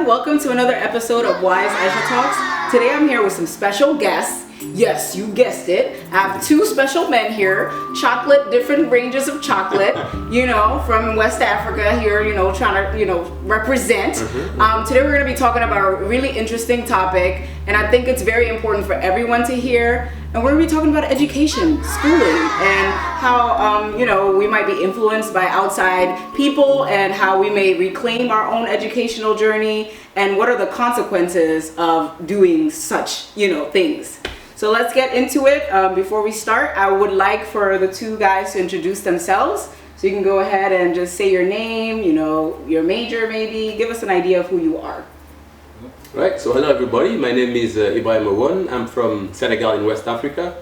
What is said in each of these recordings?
everyone, welcome to another episode of WiseAïchaTalks. Today I'm here with some special guests. Yes, you guessed it. I have two special men here, different ranges of chocolate, from West Africa here, trying to, represent. Today we're going to be talking about a really interesting topic, and I think it's very important for everyone to hear. And we're going to be talking about education, schooling, and how, we might be influenced by outside people and how we may reclaim our own educational journey and what are the consequences of doing such, things. So let's get into it. Before we start, I would like for the two guys to introduce themselves. So you can go ahead and just say your name, your major maybe. Give us an idea of who you are. Right, so hello everybody, my name is Ibrahim Awon. I'm from Senegal in West Africa.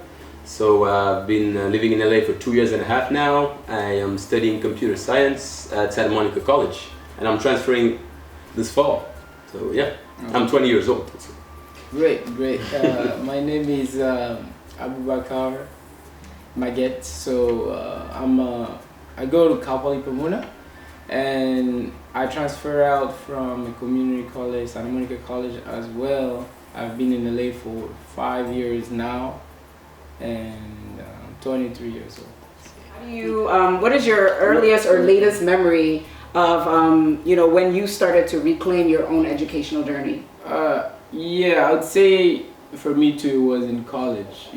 So I've been living in LA for 2 years and a half now. I am studying computer science at Santa Monica College and I'm transferring this fall. So yeah, I'm 20 years old. Great. My name is Abubakar Maget. So I go to Kapali Pomona and I transfer out from a community college, Santa Monica College as well. I've been in LA for 5 years now and I'm 23 years old. How do you, what is your earliest or latest memory of, when you started to reclaim your own educational journey? Yeah, I would say for me too, it was in college,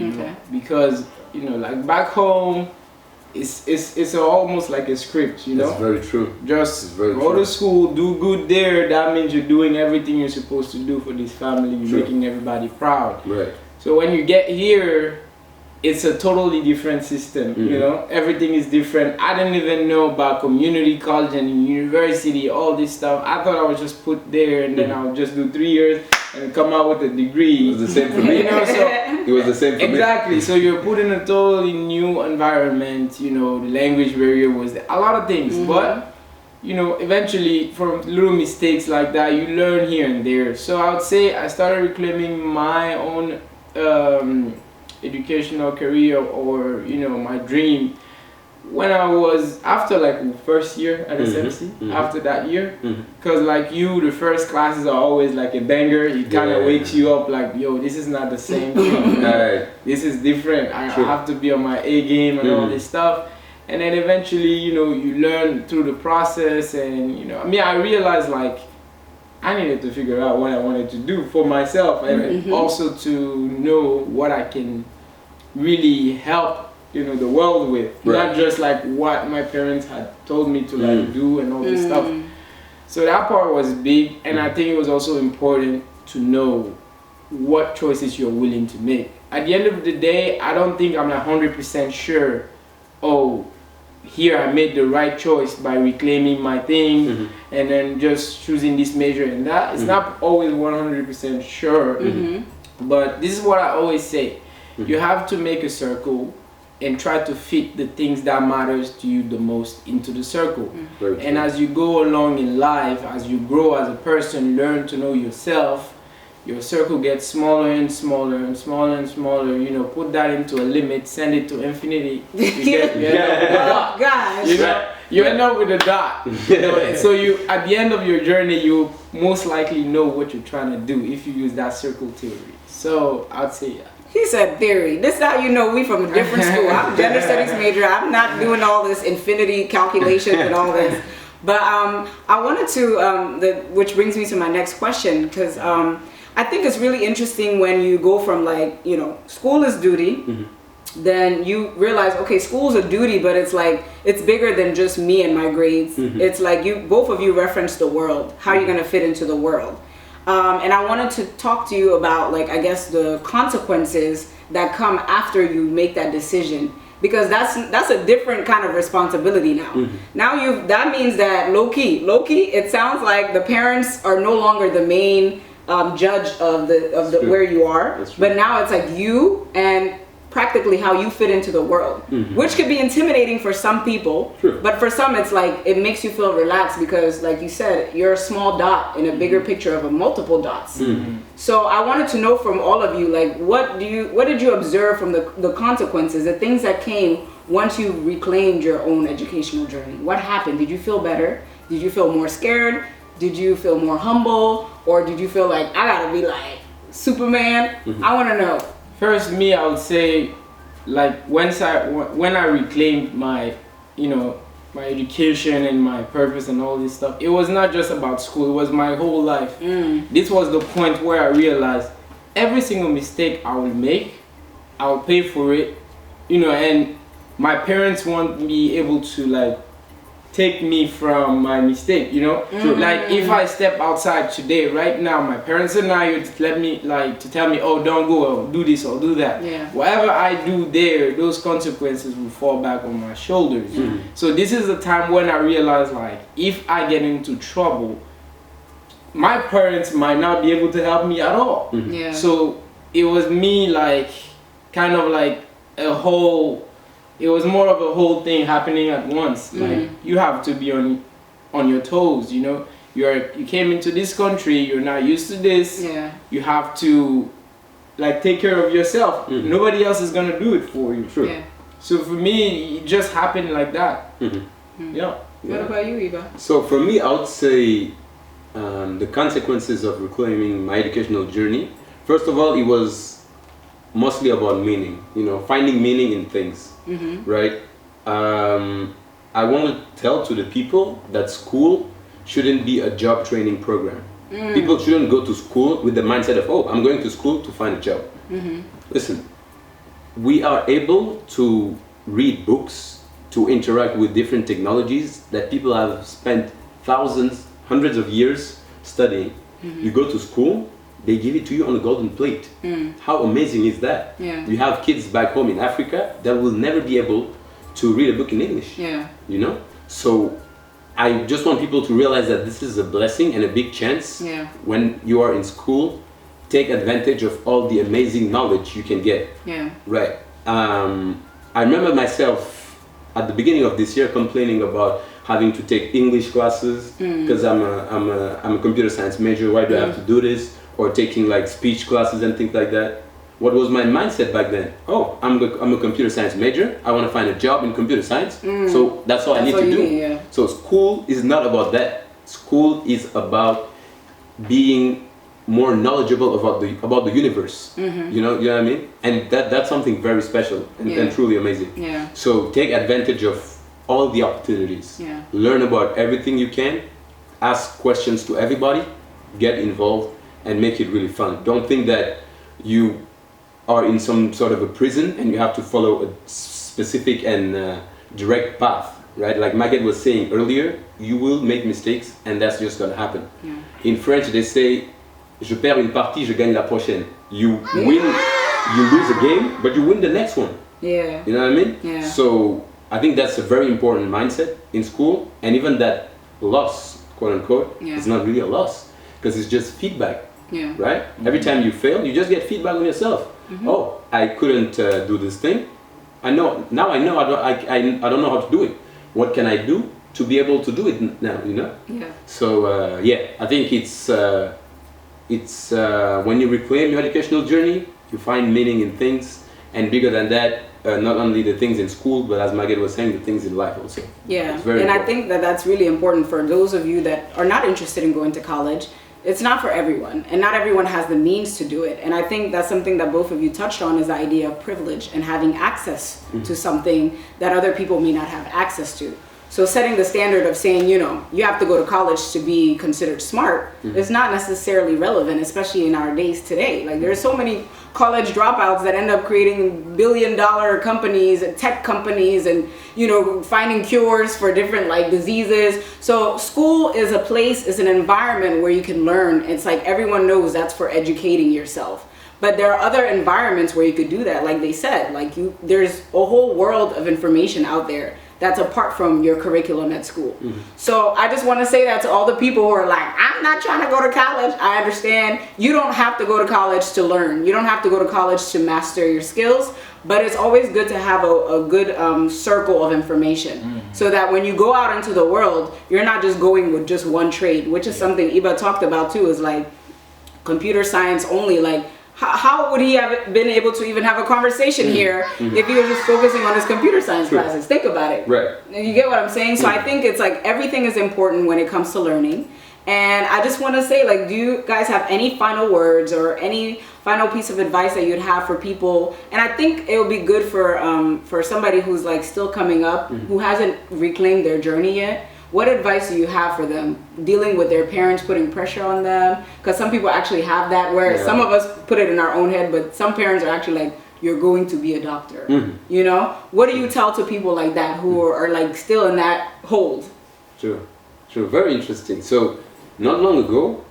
because, like back home, it's almost like a script, That's very true. Just go to school, do good there. That means you're doing everything you're supposed to do for this family. You're making everybody proud. Right. So when you get here, it's a totally different system. Everything is different. I didn't even know about community college and university, all this stuff. I thought I was just put there and then I would just do 3 years and come out with a degree. It was the same for me. It was the same for me. Exactly. So you're put in a totally new environment. The language barrier was there. A lot of things, but eventually from little mistakes like that, you learn here and there. So I would say I started reclaiming my own educational career or my dream when I was after first year at SMC. After that year, because the first classes are always like a banger. It kind of wakes you up like, yo, this is not the same thing. This is different. I have to be on my A game and all this stuff. And then eventually you learn through the process, and I realized I needed to figure out what I wanted to do for myself, and also to know what I can really help the world with, not just what my parents had told me to do and all this stuff. So that part was big, and I think it was also important to know what choices you're willing to make. At the end of the day, I don't think I'm 100% sure, here I made the right choice by reclaiming my thing and then just choosing this major and that. It's not always 100% sure, but this is what I always say. You have to make a circle and try to fit the things that matters to you the most into the circle. And as you go along in life, as you grow as a person, learn to know yourself, your circle gets smaller and smaller and smaller and smaller. Put that into a limit, send it to infinity. You end up with a dot. So you, at the end of your journey, you most likely know what you're trying to do if you use that circle theory. So I'd say. He said theory. This is how we from a different school. I'm a gender studies major. I'm not doing all this infinity calculation and all this. But I wanted to, which brings me to my next question, because I think it's really interesting when you go from school is duty, then you realize, okay, school's a duty, but it's bigger than just me and my grades. It's like both of you reference the world. How are you going to fit into the world? And I wanted to talk to you about the consequences that come after you make that decision, because that's a different kind of responsibility now. Now that means that low key, it sounds like the parents are no longer the main judge of the where you are, but now it's you and practically how you fit into the world, which could be intimidating for some people, but for some it's it makes you feel relaxed because, like you said, you're a small dot in a bigger picture of multiple dots. So I wanted to know from all of you, what did you observe from the consequences, the things that came once you reclaimed your own educational journey? What happened? Did you feel better? Did you feel more scared? Did you feel more humble, or did you feel like I gotta be like Superman? I want to know. First, me, I would say, like when I reclaimed my, you know, my education and my purpose and all this stuff, it was not just about school. It was my whole life. This was the point where I realized every single mistake I will make, I will pay for it, you know, and my parents won't be able to like take me from my mistake, you know. Like if I step outside today, right now, my parents are not here to let me to tell me, oh, don't go, or do this or do that. Whatever I do there, those consequences will fall back on my shoulders. So this is the time when I realized, like, if I get into trouble, my parents might not be able to help me at all. So it was me, like, kind of like it was more of a whole thing happening at once. Like, you have to be on your toes, you know. You came into this country, you're not used to this. You have to like take care of yourself. Nobody else is gonna do it for you. So for me, it just happened like that. What about you, Eva? So for me, I would say the consequences of reclaiming my educational journey. First of all, it was mostly about meaning, you know, finding meaning in things, right? I want to tell to the people that school shouldn't be a job training program. People shouldn't go to school with the mindset of, oh, I'm going to school to find a job. Listen, we are able to read books, to interact with different technologies that people have spent thousands, hundreds of years studying. You go to school, they give it to you on a golden plate. How amazing is that? You have kids back home in Africa that will never be able to read a book in English. You know? So I just want people to realize that this is a blessing and a big chance. When you are in school, take advantage of all the amazing knowledge you can get. Right. I remember myself at the beginning of this year complaining about having to take English classes because I'm a computer science major. Why do I have to do this? Or taking like speech classes and things like that. What was my mindset back then? Oh, I'm a computer science major. I want to find a job in computer science. So that's all I need to do. So school is not about that. School is about being more knowledgeable about the universe. You know what I mean? And that's something very special and truly amazing. So take advantage of all the opportunities. Learn about everything you can. Ask questions to everybody. Get involved. And make it really fun. Don't think that you are in some sort of a prison and you have to follow a specific and direct path, right? Like Maggie was saying earlier, you will make mistakes and that's just gonna happen. In French, they say, je perds une partie, je gagne la prochaine. You win, you lose a game, but you win the next one. You know what I mean? So I think that's a very important mindset in school, and even that loss, quote unquote, is not really a loss because it's just feedback. Right? Every time you fail, you just get feedback on yourself. Oh, I couldn't do this thing. I know now. I know I don't know how to do it. What can I do to be able to do it now? You know. So I think it's when you reclaim your educational journey, you find meaning in things, and bigger than that, not only the things in school, but as Maggie was saying, the things in life also. It's very important. I think that that's really important for those of you that are not interested in going to college. It's not for everyone, and not everyone has the means to do it. And I think that's something that both of you touched on, is the idea of privilege and having access to something that other people may not have access to. So setting the standard of saying, you know, you have to go to college to be considered smart is not necessarily relevant, especially in our days today. Like, there's so many college dropouts that end up creating billion-dollar companies, tech companies, and, you know, finding cures for different like diseases. So school is a place, is an environment where you can learn. It's like everyone knows that's for educating yourself. But there are other environments where you could do that. Like they said, like there's a whole world of information out there that's apart from your curriculum at school. So I just want to say that to all the people who are like, I'm not trying to go to college. I understand you don't have to go to college to learn. You don't have to go to college to master your skills, but it's always good to have a good circle of information so that when you go out into the world, you're not just going with just one trade, which is something Iba talked about too, is like computer science only. Like, how would he have been able to even have a conversation here if he was just focusing on his computer science classes? Think about it. Right. You get what I'm saying? So I think it's like everything is important when it comes to learning. And I just want to say, like, do you guys have any final words or any final piece of advice that you'd have for people? And I think it would be good for somebody who's like still coming up, who hasn't reclaimed their journey yet. What advice do you have for them dealing with their parents putting pressure on them? Because some people actually have that, where some of us put it in our own head, but some parents are actually like, you're going to be a doctor. You know, what do you tell to people like that who are like still in that hold? True, very interesting. So not long ago,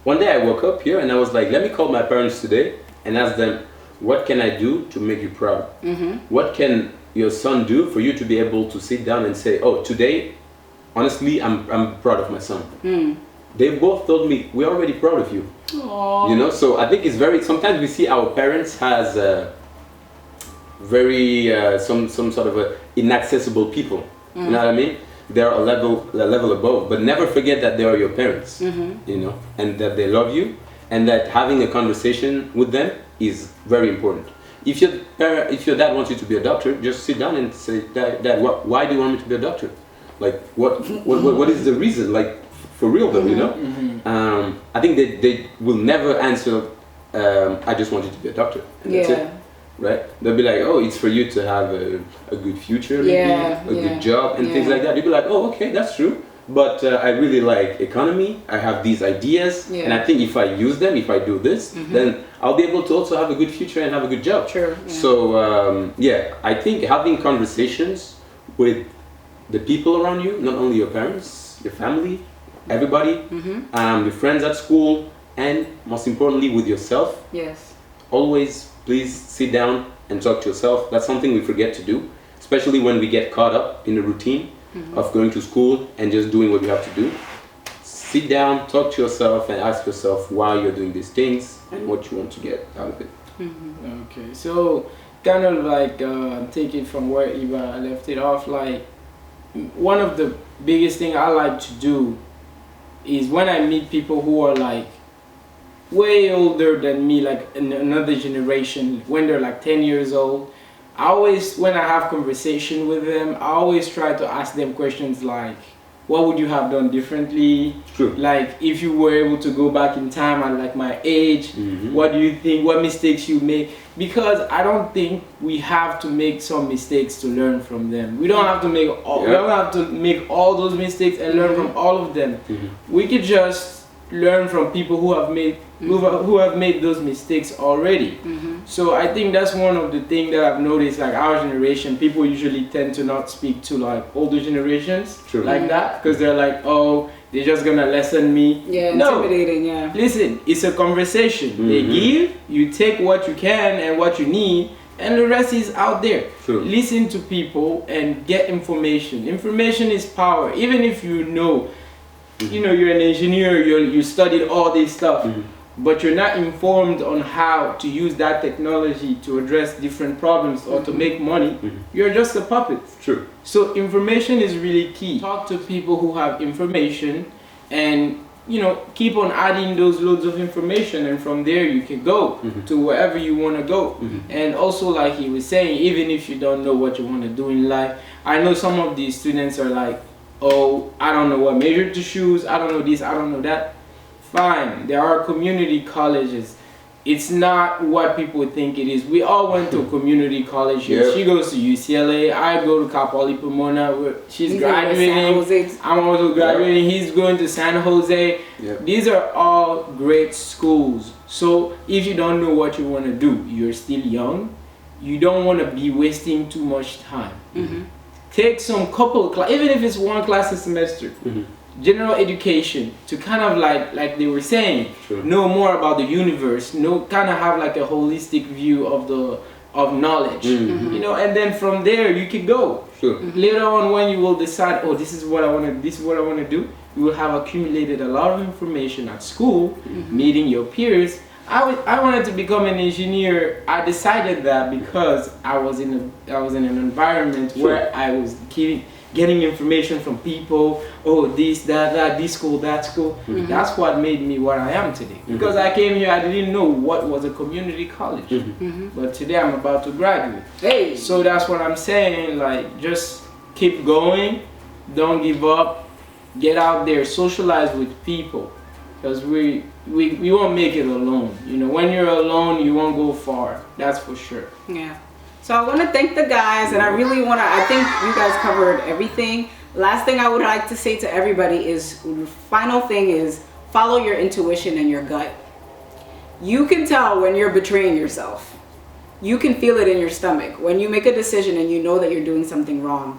one day I woke up here and I was like, let me call my parents today and ask them, what can I do to make you proud? What can your son do for you to be able to sit down and say, oh, today, honestly, I'm proud of my son. They both told me, we're already proud of you. Aww. You know, so I think it's sometimes we see our parents as very, some sort of inaccessible people. You know what I mean? They're a level above, but never forget that they are your parents, you know, and that they love you, and that having a conversation with them is very important. If your dad wants you to be a doctor, just sit down and say, Dad, why do you want me to be a doctor? Like, what is the reason? Like, for real though, you know? I think they will never answer, I just want you to be a doctor, and that's it. Right? They'll be like, oh, it's for you to have a good future, maybe, a good job, and things like that. You'll be like, oh, okay, that's true. But I really like economy. I have these ideas, and I think if I use them, if I do this, then I'll be able to also have a good future and have a good job. True. Yeah. So, I think having conversations with the people around you, not only your parents, your family, everybody, your friends at school, and most importantly with yourself. Yes. Always, please sit down and talk to yourself. That's something we forget to do, especially when we get caught up in the routine of going to school and just doing what you have to do. Sit down, talk to yourself, and ask yourself why you're doing these things and what you want to get out of it. Okay, so kind of like take it from where Eva left it off. Like, one of the biggest thing I like to do is when I meet people who are like way older than me, like in another generation, when they're like 10 years old, I always, when I have conversation with them, I always try to ask them questions like, what would you have done differently? True. Like, if you were able to go back in time at like my age, what do you think, what mistakes you make? Because I don't think we have to make some mistakes to learn from them. We don't have to make all, we don't have to make all those mistakes and learn from all of them. We could just learn from people who have made who have made those mistakes already. So I think that's one of the things that I've noticed, like our generation, people usually tend to not speak to like older generations like that, because they're like, oh, they're just gonna lesson me. Intimidating. Listen, it's a conversation. They give, you take what you can and what you need, and the rest is out there. Listen to people and get information. Information is power. Even if you know, you know, you're an engineer, you studied all this stuff, but you're not informed on how to use that technology to address different problems or to make money, you're just a puppet. True. So information is really key. Talk to people who have information and, you know, keep on adding those loads of information, and from there you can go to wherever you want to go. And also, like he was saying, even if you don't know what you want to do in life, I know some of these students are like, oh, I don't know what major to choose, I don't know this, I don't know that. Fine, there are community colleges. It's not what people think it is. We all went to a community college here. She goes to UCLA, I go to Cal Poly Pomona. She's graduating, I'm also graduating, he's going to San Jose. These are all great schools. So if you don't know what you want to do, you're still young, you don't want to be wasting too much time. Take some couple class, even if it's one class a semester, general education, to kind of like they were saying, know more about the universe, kind of have like a holistic view of knowledge, you know, and then from there you can go. Later on, when you will decide, oh, this is what I want to do, you will have accumulated a lot of information at school, meeting your peers. I wanted to become an engineer. I decided that because I was in an environment where I was getting information from people. Oh, this, that, this school, that school. That's what made me what I am today. Because I came here, I didn't know what was a community college. But today I'm about to graduate. So that's what I'm saying. Like, just keep going. Don't give up. get out there, socialize with people, because we won't make it alone. You know, when you're alone, you won't go far. That's for sure. Yeah. So I want to thank the guys, and I really want to, I think you guys covered everything. Last thing I would like to say to everybody is, the final thing is, follow your intuition and your gut. You can tell when you're betraying yourself. You can feel it in your stomach when you make a decision and you know that you're doing something wrong.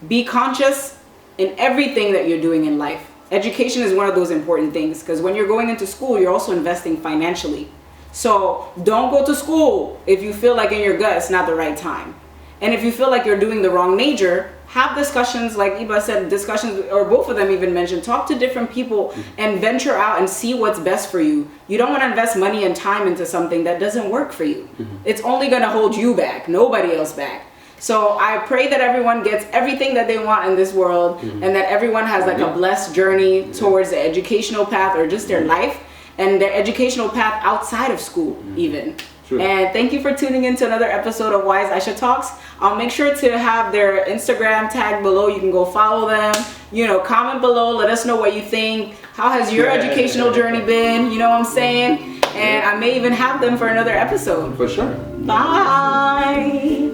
Be conscious in everything that you're doing in life. Education is one of those important things, because when you're going into school, you're also investing financially. So don't go to school if you feel like in your gut it's not the right time. And if you feel like you're doing the wrong major, have discussions, like Iba said, discussions, or both of them even mentioned, talk to different people and venture out and see what's best for you. You don't want to invest money and time into something that doesn't work for you. It's only going to hold you back, nobody else back. So I pray that everyone gets everything that they want in this world, and that everyone has like a blessed journey towards the educational path, or just their life and their educational path outside of school even. Sure. And thank you for tuning in to another episode of Wise Aisha Talks. I'll make sure to have their Instagram tag below. You can go follow them, you know, comment below, let us know what you think. How has your educational journey been? You know what I'm saying? And I may even have them for another episode. For sure. Bye.